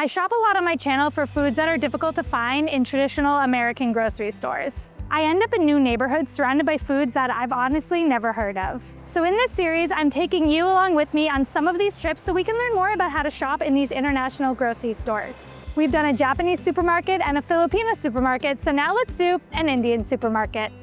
I shop a lot on my channel for foods that are difficult to find in traditional American grocery stores. I end up in new neighborhoods surrounded by foods that I've honestly never heard of. So in this series, I'm taking you along with me on some of these trips so we can learn more about how to shop in these international grocery stores. We've done a Japanese supermarket and a Filipino supermarket, so now let's do an Indian supermarket.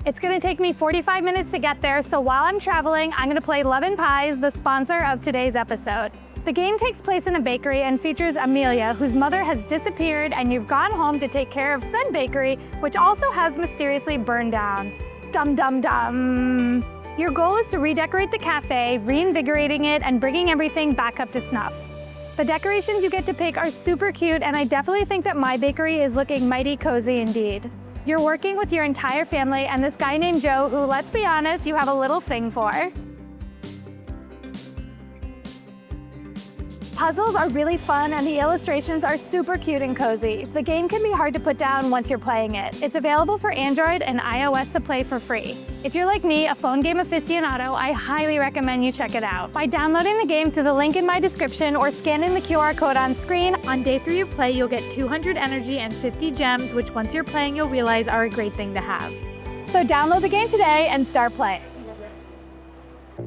It's gonna take me 45 minutes to get there, so while I'm traveling, I'm gonna play Lemon Pies, the sponsor of today's episode. The game takes place in a bakery and features Amelia, whose mother has disappeared, and you've gone home to take care of said bakery, which also has mysteriously burned down. Dum dum dum. Your goal is to redecorate the cafe, reinvigorating it and bringing everything back up to snuff. The decorations you get to pick are super cute, and I definitely think that my bakery is looking mighty cozy indeed. You're working with your entire family and this guy named Joe, who, let's be honest, you have a little thing for. Puzzles are really fun and the illustrations are super cute and cozy. The game can be hard to put down once you're playing it. It's available for Android and iOS to play for free. If you're like me, a phone game aficionado, I highly recommend you check it out. By downloading the game through the link in my description or scanning the QR code on screen, on day 3 of play, you'll get 200 energy and 50 gems, which once you're playing, you'll realize are a great thing to have. So download the game today and start playing.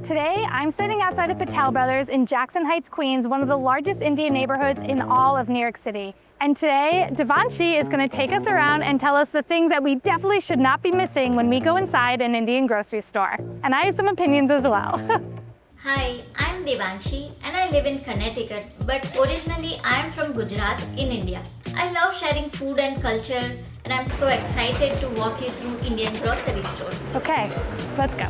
Today, I'm standing outside of Patel Brothers in Jackson Heights, Queens, one of the largest Indian neighborhoods in all of New York City. And today, Devanshi is going to take us around and tell us the things that we definitely should not be missing when we go inside an Indian grocery store. And I have some opinions as well. Hi, I'm Devanshi and I live in Connecticut, but originally I am from Gujarat in India. I love sharing food and culture, and I'm so excited to walk you through Indian grocery store. Okay, let's go.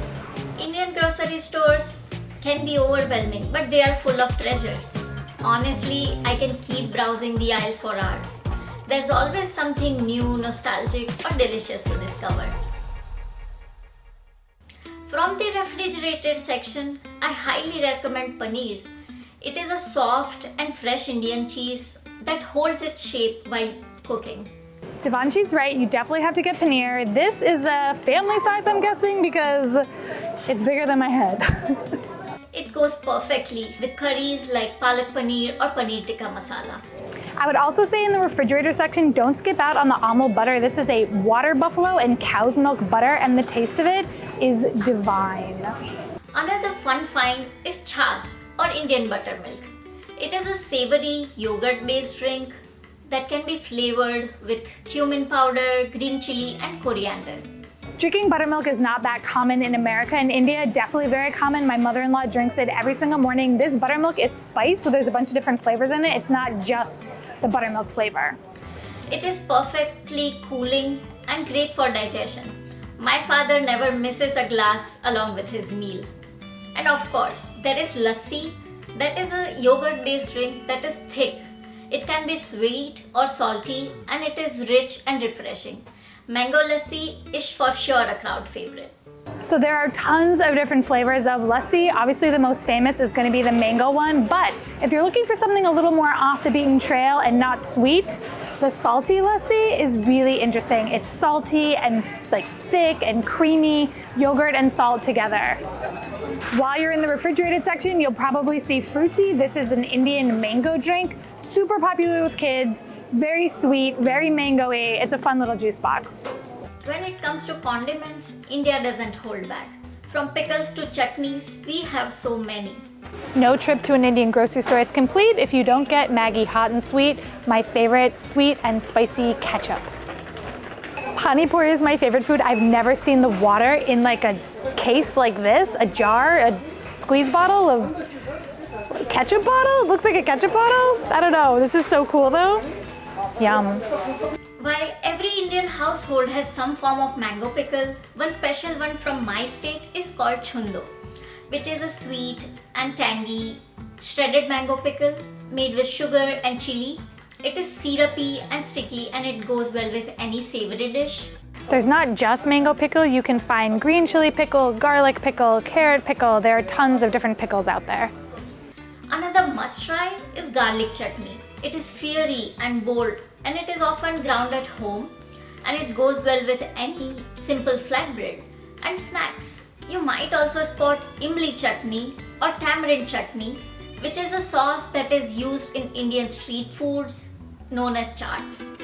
Indian grocery stores can be overwhelming, but they are full of treasures. Honestly, I can keep browsing the aisles for hours. There's always something new, nostalgic, or delicious to discover. From the refrigerated section, I highly recommend Paneer. It is a soft and fresh Indian cheese that holds its shape while cooking. Devanshi's right, you definitely have to get paneer. This is a family size, I'm guessing, because it's bigger than my head. It goes perfectly with curries like palak paneer or paneer tikka masala. I would also say in the refrigerator section, don't skip out on the almond butter. This is a water buffalo and cow's milk butter, and the taste of it is divine. Another fun find is chas or Indian buttermilk. It is a savory yogurt-based drink that can be flavored with cumin powder, green chili, and coriander. Drinking buttermilk is not that common in America. In India, definitely very common. My mother-in-law drinks it every single morning. This buttermilk is spiced, so there's a bunch of different flavors in it. It's not just the buttermilk flavor. It is perfectly cooling and great for digestion. My father never misses a glass along with his meal. And of course, there is Lassi. That is a yogurt-based drink that is thick. It can be sweet or salty, and it is rich and refreshing. Mango lassi is for sure a crowd favorite. So there are tons of different flavors of lassi. Obviously the most famous is going to be the mango one, but if you're looking for something a little more off the beaten trail and not sweet, the salty lassi is really interesting. It's salty and like thick and creamy, yogurt and salt together. While you're in the refrigerated section, you'll probably see fruity. This is an Indian mango drink, super popular with kids, very sweet, very mango-y. It's a fun little juice box. When it comes to condiments, India doesn't hold back. From pickles to chutneys, we have so many. No trip to an Indian grocery store is complete if you don't get Maggi hot and sweet, my favorite sweet and spicy ketchup. Pani Puri is my favorite food. I've never seen the water in like a case like this, a jar, a squeeze bottle, a ketchup bottle. It looks like a ketchup bottle. I don't know. This is so cool though. Yum. While every Indian household has some form of mango pickle, one special one from my state is called Chundo, which is a sweet and tangy shredded mango pickle made with sugar and chili. It is syrupy and sticky, and it goes well with any savory dish. There's not just mango pickle. You can find green chili pickle, garlic pickle, carrot pickle. There are tons of different pickles out there. Another must try is garlic chutney. It is fiery and bold, and it is often ground at home, and it goes well with any simple flatbread and snacks. You might also spot Imli chutney or tamarind chutney which is a sauce that is used in Indian street foods known as chaats.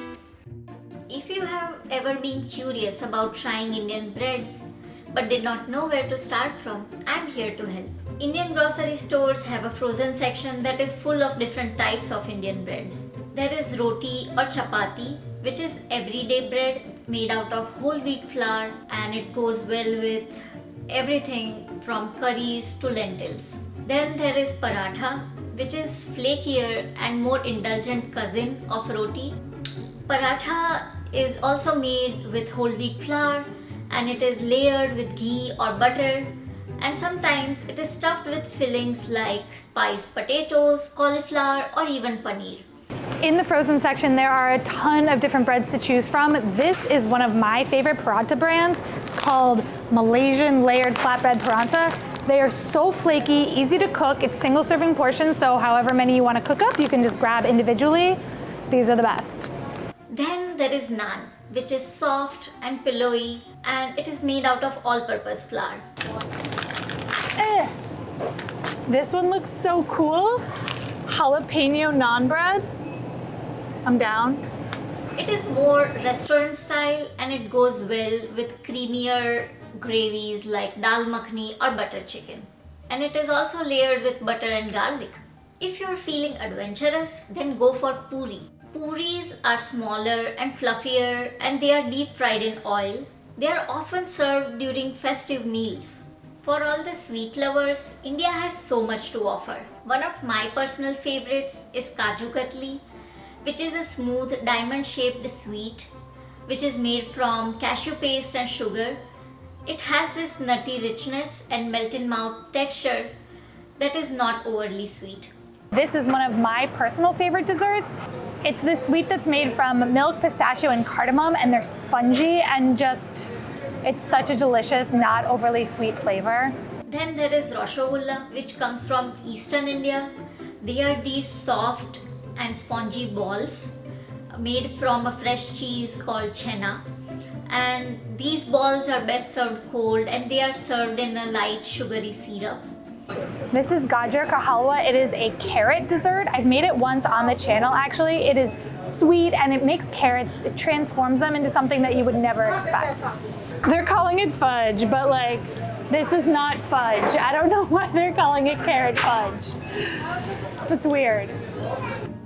If you have ever been curious about trying Indian breads but did not know where to start from, I'm here to help. Indian grocery stores have a frozen section that is full of different types of Indian breads. There is Roti or Chapati, which is everyday bread made out of whole wheat flour, and it goes well with everything from curries to lentils. Then there is Paratha, which is flakier and more indulgent cousin of Roti. Paratha is also made with whole wheat flour, and it is layered with ghee or butter, and sometimes it is stuffed with fillings like spiced potatoes, cauliflower, or even paneer. In the frozen section, there are a ton of different breads to choose from. This is one of my favorite paratha brands. It's called Malaysian Layered Flatbread Paratha. They are so flaky, easy to cook. It's single serving portions, so however many you want to cook up, you can just grab individually. These are the best. Then there is Naan, which is soft and pillowy, and it is made out of all-purpose flour. This one looks so cool. Jalapeno naan bread. I'm down. It is more restaurant style, and it goes well with creamier gravies like dal makhani or butter chicken. And it is also layered with butter and garlic. If you're feeling adventurous, then go for puri. Puris are smaller and fluffier, and they are deep fried in oil. They are often served during festive meals. For all the sweet lovers, India has so much to offer. One of my personal favorites is Kaju Katli, which is a smooth diamond-shaped sweet which is made from cashew paste and sugar. It has this nutty richness and melt-in-mouth texture that is not overly sweet. This is one of my personal favorite desserts. It's this sweet that's made from milk, pistachio, and cardamom, and they're spongy and it's such a delicious, not overly sweet flavor. Then there is Rasgulla, which comes from Eastern India. They are these soft and spongy balls made from a fresh cheese called chenna. And these balls are best served cold, and they are served in a light sugary syrup. This is Gajger Kahala. It is a carrot dessert. I've made it once on the channel actually. It is sweet and it makes carrots, it transforms them into something that you would never expect. They're calling it fudge, but like, this is not fudge. I don't know why they're calling it carrot fudge. It's weird.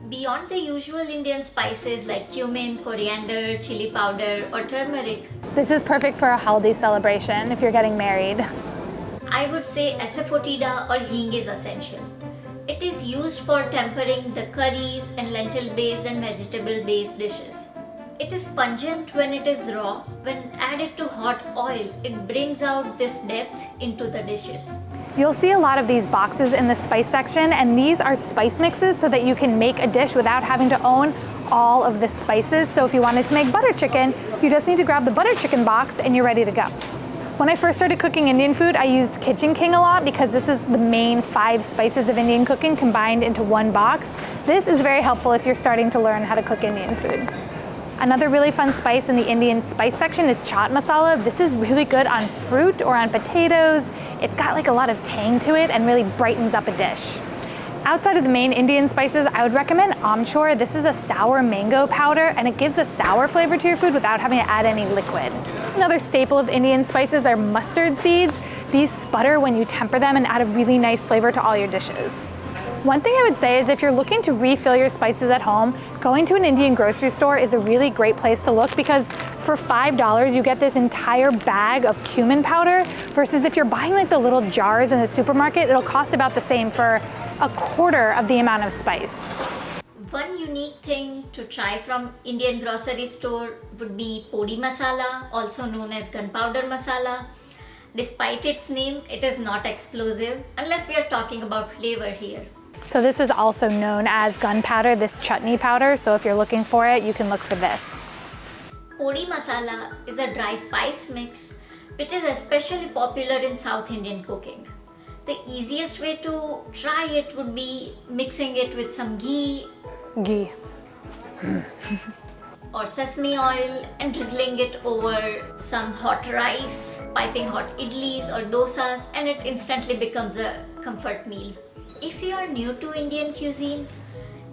Beyond the usual Indian spices like cumin, coriander, chili powder, or turmeric, This is perfect for a haldi celebration if you're getting married. I would say Asafoetida or Hing is essential. It is used for tempering the curries and lentil-based and vegetable-based dishes. It is pungent when it is raw. When added to hot oil, it brings out this depth into the dishes. You'll see a lot of these boxes in the spice section, and these are spice mixes so that you can make a dish without having to own all of the spices. So if you wanted to make butter chicken, you just need to grab the butter chicken box and you're ready to go. When I first started cooking Indian food, I used Kitchen King a lot because this is the main 5 spices of Indian cooking combined into one box. This is very helpful if you're starting to learn how to cook Indian food. Another really fun spice in the Indian spice section is chaat masala. This is really good on fruit or on potatoes. It's got like a lot of tang to it and really brightens up a dish. Outside of the main Indian spices, I would recommend amchur. This is a sour mango powder, and it gives a sour flavor to your food without having to add any liquid. Another staple of Indian spices are mustard seeds. These sputter when you temper them and add a really nice flavor to all your dishes. One thing I would say is if you're looking to refill your spices at home, going to an Indian grocery store is a really great place to look because for $5 you get this entire bag of cumin powder versus if you're buying like the little jars in the supermarket, it'll cost about the same for a quarter of the amount of spice. One unique thing to try from Indian grocery store would be Puri masala, also known as gunpowder masala. Despite its name, it is not explosive unless we are talking about flavor here. So this is also known as gunpowder, this chutney powder. So if you're looking for it, you can look for this. Puri masala is a dry spice mix which is especially popular in South Indian cooking. The easiest way to try it would be mixing it with some ghee or sesame oil and drizzling it over some hot rice, piping hot idlis or dosas, and it instantly becomes a comfort meal. If you are new to Indian cuisine,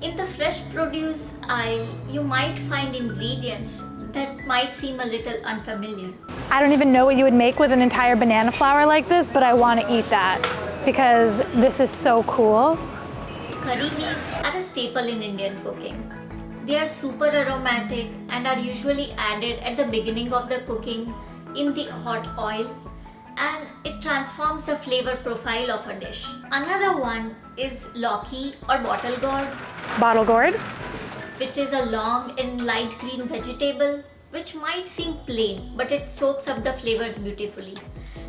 in the fresh produce aisle, you might find ingredients that might seem a little unfamiliar. I don't even know what you would make with an entire banana flower like this, but I want to eat that because this is so cool. Curry leaves are a staple in Indian cooking. They are super aromatic and are usually added at the beginning of the cooking in the hot oil, and it transforms the flavor profile of a dish. Another one is Lauki or bottle gourd. Bottle gourd. Which is a long and light green vegetable which might seem plain, but it soaks up the flavors beautifully.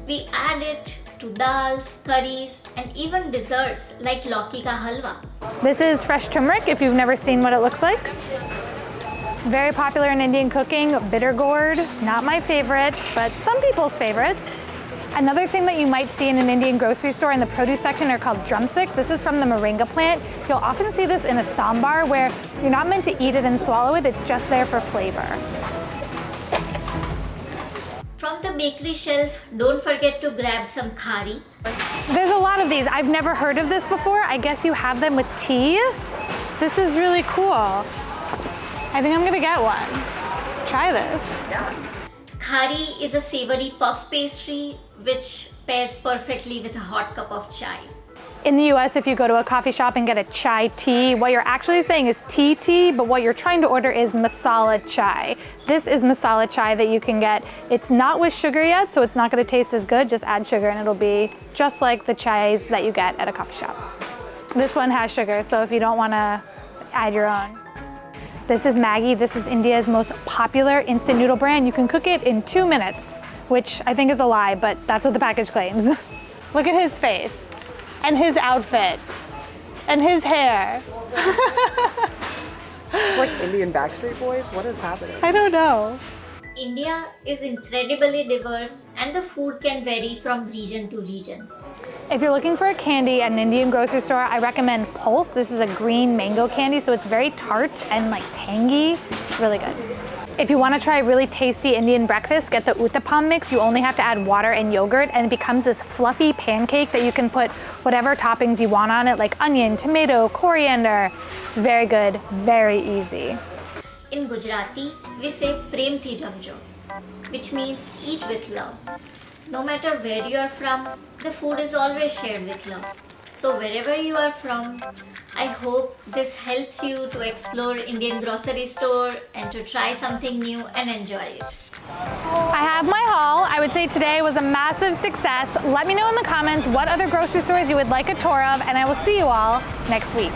We add it to dals, curries, and even desserts like Lauki ka halwa. This is fresh turmeric if you've never seen what it looks like. Very popular in Indian cooking. Bitter gourd, not my favorite, but some people's favorites. Another thing that you might see in an Indian grocery store in the produce section are called drumsticks. This is from the moringa plant. You'll often see this in a sambar where you're not meant to eat it and swallow it, it's just there for flavor. From the bakery shelf, don't forget to grab some khari. There's a lot of these. I've never heard of this before. I guess you have them with tea. This is really cool. I think I'm gonna get one. Try this. Khari is a savory puff pastry which pairs perfectly with a hot cup of chai. In the US, if you go to a coffee shop and get a chai tea, what you're actually saying is tea, but what you're trying to order is masala chai. This is masala chai that you can get. It's not with sugar yet, so it's not gonna taste as good. Just add sugar and it'll be just like the chais that you get at a coffee shop. This one has sugar, so if you don't wanna add your own. This is Maggi. This is India's most popular instant noodle brand. You can cook it in 2 minutes, which I think is a lie, but that's what the package claims. Look at his face, and his outfit, and his hair. It's like Indian Backstreet Boys? What is happening? I don't know. India is incredibly diverse and the food can vary from region to region. If you're looking for a candy at an Indian grocery store, I recommend Pulse. This is a green mango candy, so it's very tart and like tangy. It's really good. If you want to try a really tasty Indian breakfast, get the uttapam mix. You only have to add water and yogurt and it becomes this fluffy pancake that you can put whatever toppings you want on it, like onion, tomato, coriander. It's very good, very easy. In Gujarati, we say Prem thi jamjo, which means eat with love. No matter where you are from, the food is always shared with love. So wherever you are from, I hope this helps you to explore Indian grocery store and to try something new and enjoy it. I have my haul. I would say today was a massive success. Let me know in the comments what other grocery stores you would like a tour of, and I will see you all next week.